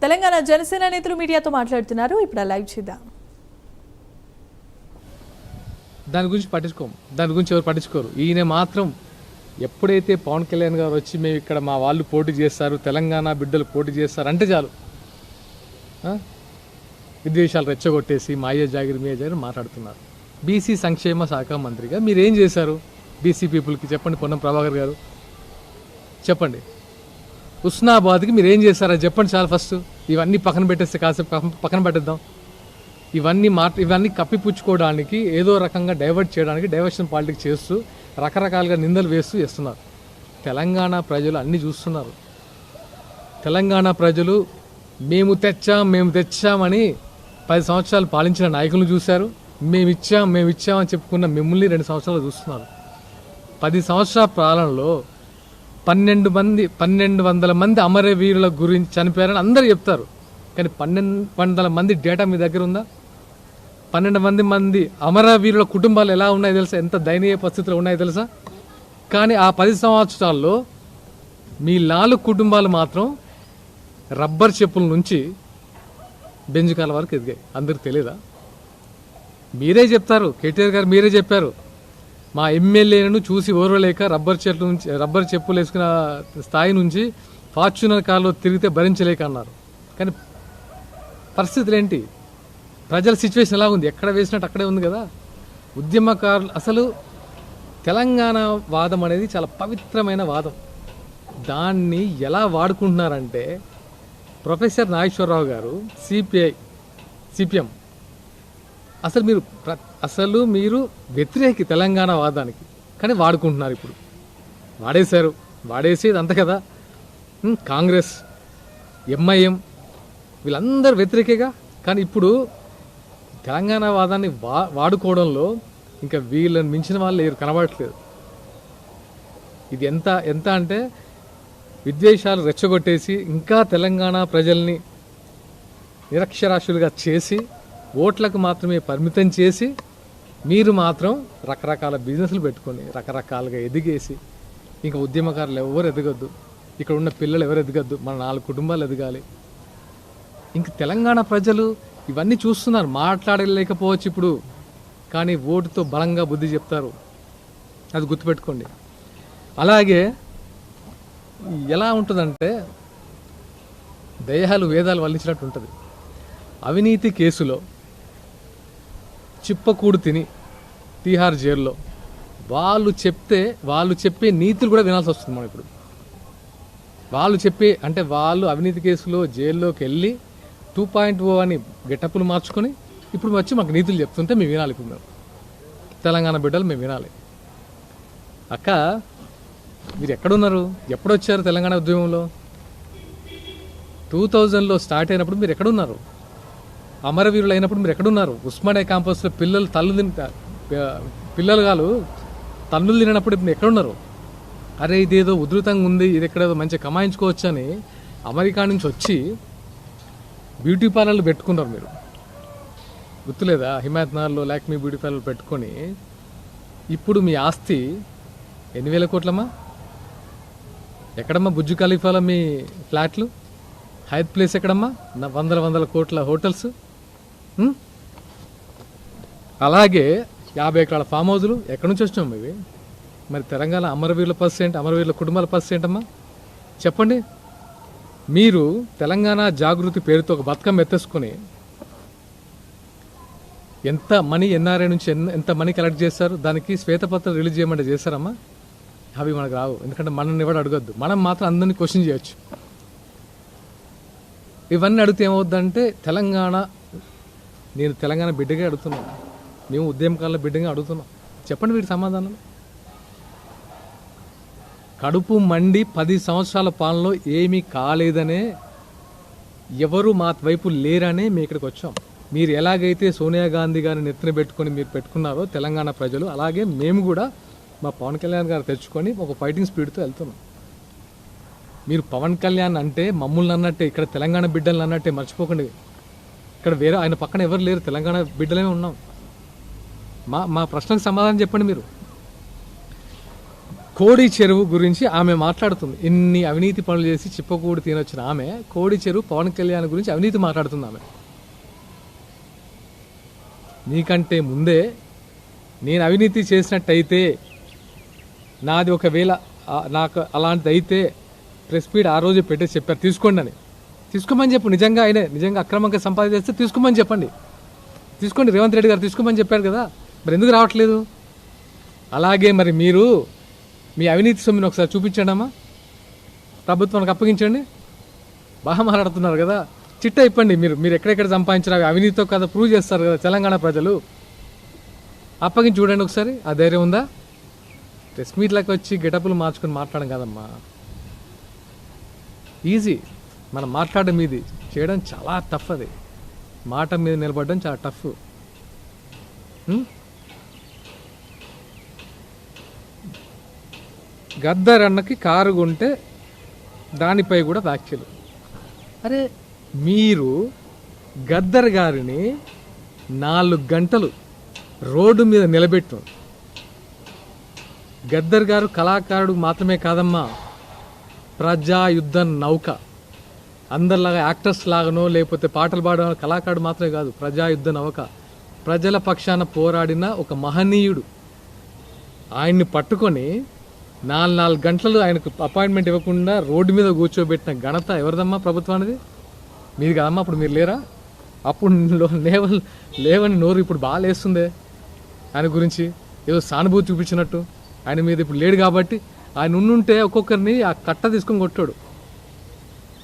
తెలంగాణ జనసేన నేతలు మీడియాతో మాట్లాడుతున్నారు. ఇప్పుడు లైవ్ చూద్దాం. దాని గురించి దాని గురించి ఎవరు పట్టించుకోరు. ఈయన మాత్రం ఎప్పుడైతే పవన్ కళ్యాణ్ గారు వచ్చి మేము ఇక్కడ మా వాళ్ళు పోటీ చేస్తారు, తెలంగాణ బిడ్డలు పోటీ చేస్తారు అంటే చాలు విద్వేషాలు రెచ్చగొట్టేసి మాయ జాగిరి మాట్లాడుతున్నారు. బీసీ సంక్షేమ శాఖ మంత్రిగా మీరు ఏం చేశారు బీసీ పీపుల్కి చెప్పండి. పొన్నం ప్రభాకర్ గారు చెప్పండి. హుస్నాబాద్కి మీరు ఏం చేశారో చెప్పండి చాలు. ఫస్ట్ ఇవన్నీ పక్కన పెట్టేస్తే కాసేపు పక్కన పెట్టేద్దాం. ఇవన్నీ కప్పిపుచ్చుకోవడానికి ఏదో రకంగా డైవర్ట్ చేయడానికి డైవర్షన్ పాలిటిక్స్ చేస్తూ రకరకాలుగా నిందలు వేస్తూ చేస్తున్నారు. తెలంగాణ ప్రజలు అన్నీ చూస్తున్నారు. తెలంగాణ ప్రజలు మేము తెచ్చామని 10 సంవత్సరాలు పాలించిన నాయకులను చూశారు. మేము ఇచ్చామని చెప్పుకున్న మిమ్మల్ని 2 సంవత్సరాలు చూస్తున్నారు. 10 సంవత్సరాల పాలనలో 1200 మంది అమరవీరుల గురించి చనిపోయారని అందరూ చెప్తారు. కానీ 1200 మంది డేటా మీ దగ్గర ఉందా? 12 మంది అమరవీరుల కుటుంబాలు ఎలా ఉన్నాయో తెలుసా? ఎంత దయనీయ పరిస్థితులు ఉన్నాయో తెలుసా? కానీ ఆ 10 సంవత్సరాల్లో మీ 4 కుటుంబాలు మాత్రం రబ్బర్ చెప్పుల నుంచి బెంజుకాల వరకు ఎదిగాయి. అందరికి తెలియదా? మీరే చెప్తారు, కేటీఆర్ గారు మీరే చెప్పారు, మా ఎమ్మెల్యేలను చూసి ఓర్వలేక రబ్బర్ చెప్పులు వేసుకున్న స్థాయి నుంచి ఫార్చ్యూనర్ కార్లో తిరిగితే భరించలేక అన్నారు. కానీ పరిస్థితులు ఏంటి? ప్రజల సిచ్యువేషన్ ఎలా ఉంది? ఎక్కడ వేసినట్టు అక్కడే ఉంది కదా. ఉద్యమకారులు అసలు తెలంగాణ వాదం అనేది చాలా పవిత్రమైన వాదం. దాన్ని ఎలా వాడుకుంటున్నారంటే ప్రొఫెసర్ నాగేశ్వరరావు గారు సిపిఎం అసలు మీరు వ్యతిరేకి తెలంగాణ వాదానికి, కానీ వాడుకుంటున్నారు. ఇప్పుడు వాడేసేది అంత కదా. కాంగ్రెస్, ఎంఐఎం వీళ్ళందరూ వ్యతిరేకేగా. కానీ ఇప్పుడు తెలంగాణ వాదాన్ని వాడుకోవడంలో ఇంకా వీళ్ళని మించిన వాళ్ళు ఎవరు కనబడట్లేదు. ఇది ఎంత అంటే విద్వేషాలు రెచ్చగొట్టేసి ఇంకా తెలంగాణ ప్రజల్ని నిరక్షరాస్యులుగా చేసి ఓట్లకు మాత్రమే పరిమితం చేసి మీరు మాత్రం రకరకాల బిజినెస్లు పెట్టుకొని రకరకాలుగా ఎదిగేసి ఇంకా ఉద్యమకారులు ఎవరు ఎదగొద్దు, ఇక్కడ ఉన్న పిల్లలు ఎవరు ఎదగద్దు, మన 4 కుటుంబాలు ఎదగాలి. ఇంక తెలంగాణ ప్రజలు ఇవన్నీ చూస్తున్నారు. మాట్లాడలేకపోవచ్చు ఇప్పుడు, కానీ ఓటుతో బలంగా బుద్ధి చెప్తారు. అది గుర్తుపెట్టుకోండి. అలాగే ఎలా ఉంటుందంటే దయ్యాలు వేదాలు వల్లించినట్టు ఉంటుంది. అవినీతి కేసులో చిప్పకూడు తిని తీహార్ జైల్లో వాళ్ళు చెప్పే నీతులు కూడా వినాల్సి వస్తుంది. మనం ఇప్పుడు వాళ్ళు అవినీతి కేసులో జైల్లోకి వెళ్ళి 2.0 అని గెటప్పులు మార్చుకొని ఇప్పుడు వచ్చి మాకు నీతులు చెప్తుంటే మేము వినాలి. ఇప్పుడు మేము తెలంగాణ బిడ్డలు మేము వినాలి. అక్క మీరు ఎక్కడున్నారు? ఎప్పుడొచ్చారు తెలంగాణ ఉద్యమంలో? 2000లో స్టార్ట్ అయినప్పుడు మీరు ఎక్కడున్నారు? అమరవీరులు అయినప్పుడు మీరు ఎక్కడున్నారు? ఉస్మానియా క్యాంపస్లో పిల్లలు తన్నులు తినప్పుడు మీరు ఎక్కడున్నారు? అరే ఇదేదో ఉధృతంగా ఉంది, ఇది ఎక్కడేదో మంచిగా కమాయించుకోవచ్చు అని అమెరికా నుంచి వచ్చి బ్యూటీ పార్లర్లు పెట్టుకున్నారు. మీరు గుర్తులేదా? హిమాయత్నగర్లో లాక్మీ బ్యూటీ పార్లర్ పెట్టుకొని ఇప్పుడు మీ ఆస్తి 8,000 కోట్లమ్మా. ఎక్కడమ్మా బుజ్జు ఖలీఫాలో మీ ఫ్లాట్లు? హైత్ ప్లేస్ ఎక్కడమ్మా? 100 కోట్ల హోటల్స్. అలాగే 50 ఎకరాల ఫామ్ హౌజులు ఎక్కడి నుంచి వచ్చినాం ఇవి? మరి తెలంగాణ అమరవీరుల కుటుంబాల పరిస్థితి అమ్మా చెప్పండి. మీరు తెలంగాణ జాగృతి పేరుతో ఒక బతుకమ్మ ఎత్తేసుకొని ఎంత మనీ ఎన్ఆర్ఐ నుంచి ఎంత మనీ కలెక్ట్ చేస్తారు? దానికి శ్వేతపత్రం రిలీజ్ చేయమంటే చేస్తారమ్మా? అవి మనకు రావు, ఎందుకంటే మనల్ని ఎవరు అడగద్దు. మనం మాత్రం అందరినీ క్వశ్చన్ చేయొచ్చు. ఇవన్నీ అడిగితే ఏమవుద్దంటే నేను తెలంగాణ బిడ్డగా అడుగుతున్నాను, మేము ఉద్యమకాల బిడ్డగా అడుగుతున్నాం. చెప్పండి వీటి సమాధానం. కడుపు మండి 10 సంవత్సరాల పాలనలో ఏమీ కాలేదనే, ఎవరు మా వైపు లేరనే మేము ఇక్కడికి వచ్చాం. మీరు ఎలాగైతే సోనియా గాంధీ గారిని నెత్తిన పెట్టుకొని మీరు పెట్టుకున్నారో తెలంగాణ ప్రజలు, అలాగే మేము కూడా మా పవన్ కళ్యాణ్ గారు తెచ్చుకొని ఒక ఫైటింగ్ స్పీడ్తో వెళ్తున్నాం. మీరు పవన్ కళ్యాణ్ అంటే మమ్మల్ని అన్నట్టే, ఇక్కడ తెలంగాణ బిడ్డలు అన్నట్టే మర్చిపోకండి. ఇక్కడ వేరే ఆయన పక్కన ఎవరు లేరు, తెలంగాణ బిడ్డలమే ఉన్నాం. మా ప్రశ్నకు సమాధానం చెప్పండి. మీరు కోడి చెరువు గురించి ఆమె మాట్లాడుతుంది. ఇన్ని అవినీతి పనులు చేసి చిప్పకూడి తినొచ్చిన ఆమె కోడి చెరువు పవన్ కళ్యాణ్ గురించి అవినీతి మాట్లాడుతుంది. ఆమె నీకంటే ముందే నేను అవినీతి చేసినట్టయితే, నాది ఒకవేళ నాకు అలాంటిది అయితే ప్రెస్ మీట్ ఆ రోజు పెట్టి చెప్పారు తీసుకోండి అని. తీసుకోమని చెప్పు. నిజంగా నిజంగా అక్రమంగా సంపాదిస్తే తీసుకోమని చెప్పండి. తీసుకోండి, రేవంత్ రెడ్డి గారు తీసుకోమని చెప్పారు కదా, మరి ఎందుకు రావట్లేదు? అలాగే మరి మీరు మీ అవినీతి సొమ్ముని ఒకసారి చూపించండి అమ్మా, ప్రభుత్వానికి అప్పగించండి. బాగా మాట్లాడుతున్నారు కదా, చిట్టా ఇప్పండి. మీరు ఎక్కడెక్కడ సంపాదించారు అవి అవినీతితో కదా ప్రూవ్ చేస్తారు కదా తెలంగాణ ప్రజలు. అప్పగించి చూడండి ఒకసారి, ఆ ధైర్యం ఉందా? ప్రెస్ మీట్లకు వచ్చి గెటప్లు మార్చుకొని మాట్లాడడం కదమ్మా ఈజీ. మనం మాట్లాడడం ఇది చేయడం చాలా టఫ్. అది మాట మీద నిలబడడం చాలా టఫ్. గద్దర్ అన్నకి కారు కొంటే దానిపై కూడా వ్యాఖ్యలు. అరే మీరు గద్దర్ గారిని 4 గంటలు రోడ్డు మీద నిలబెట్టు. గద్దర్ గారు కళాకారుడు మాత్రమే కాదమ్మా, ప్రజాయుద్ధ నౌక. అందరిలాగా యాక్టర్స్ లాగానో లేకపోతే పాటలు పాడడం కళాకారుడు మాత్రమే కాదు, ప్రజాయుద్ధ నౌక. ప్రజల పక్షాన పోరాడిన ఒక మహనీయుడు. ఆయన్ని పట్టుకొని 4 గంటలు ఆయనకు అపాయింట్మెంట్ ఇవ్వకుండా రోడ్డు మీద కూర్చోబెట్టిన ఘనత ఎవరిదమ్మా? ప్రభుత్వానిది, మీది కదమ్మా. అప్పుడు మీరు లేరా? అప్పుడు లేవని నోరు ఇప్పుడు బాగా లేస్తుందే ఆయన గురించి, ఏదో సానుభూతి చూపించినట్టు. ఆయన మీద ఇప్పుడు లేడు కాబట్టి, ఆయన ఉండుంటే ఒక్కొక్కరిని ఆ కట్ట తీసుకొని కొట్టాడు.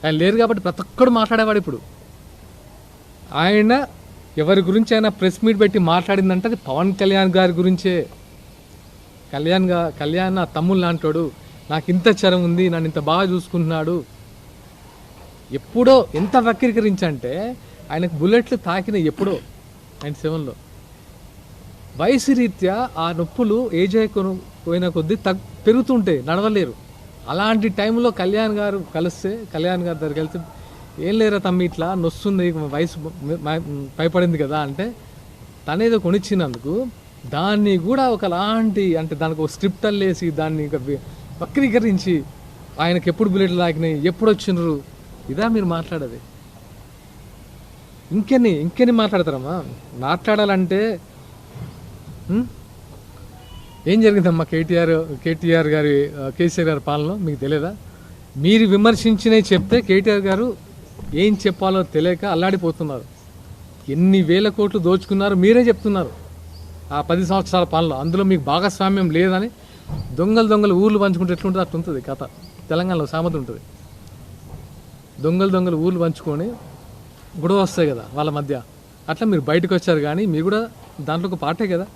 ఆయన లేరు కాబట్టి ప్రతి ఒక్కడు మాట్లాడేవాడు. ఇప్పుడు ఆయన ఎవరి గురించి ఆయన ప్రెస్ మీట్ పెట్టి మాట్లాడిందంటే అది పవన్ కళ్యాణ్ గారి గురించే. కళ్యాణ్ నా తమ్ముళ్ళు అంటాడు, నాకు ఇంత చరం ఉంది, నన్ను ఇంత బాగా చూసుకుంటున్నాడు. ఎప్పుడో ఎంత వక్రీకరించంటే ఆయనకు బుల్లెట్లు తాకిన ఎప్పుడో 97లో. వయసు రీత్యా ఆ నొప్పులు ఏజ్ అయిపోయిన కొద్దీ పెరుగుతుంటాయి, నడవలేరు. అలాంటి టైంలో కళ్యాణ్ గారు దగ్గరికి వెళ్తే, ఏం లేరా తమ్మి ఇట్లా నొస్తుంది, వయసు భయపడింది కదా అంటే, తనేదో కొనిచ్చినందుకు దాన్ని కూడా ఒకలాంటి అంటే దానికి ఒక స్క్రిప్ట్ అల్లేసి దాన్ని వక్రీకరించి ఆయనకి ఎప్పుడు బుల్లెట్లు తాకినాయి, ఎప్పుడు వచ్చిండ్రు, ఇదా మీరు మాట్లాడేది? ఇంకెన్ని మాట్లాడతారమ్మా? మాట్లాడాలంటే ఏం జరిగిందమ్మా కేటీఆర్ గారి కేసీఆర్ గారి పాలనలో మీకు తెలియదా? మీరు విమర్శించినవి చెప్తే కేటీఆర్ గారు ఏం చెప్పాలో తెలియక అల్లాడిపోతున్నారు. ఎన్ని వేల కోట్లు దోచుకున్నారు మీరే చెప్తున్నారు ఆ 10 సంవత్సరాల పాలనలో. అందులో మీకు భాగస్వామ్యం లేదని దొంగలు ఊర్లు పంచుకుంటే ఎట్లుంటుంది అట్లా ఉంటుంది కథ. తెలంగాణలో సామెత ఉంటుంది, దొంగలు ఊర్లు పంచుకొని గొడవ వస్తాయి కదా వాళ్ళ మధ్య. అట్లా మీరు బయటకు వచ్చారు, కానీ మీరు కూడా దాంట్లో ఒక పార్టే కదా.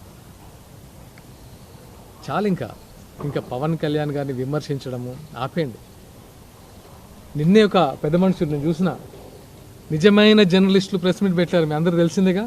చాలు ఇంకా పవన్ కళ్యాణ్ గారిని విమర్శించడము ఆపేయండి. నిన్నే ఒక పెద్ద మనుషులు నేను చూసిన నిజమైన జర్నలిస్టులు ప్రెస్ మీట్ పెట్టారు, మీ అందరూ తెలిసిందేగా.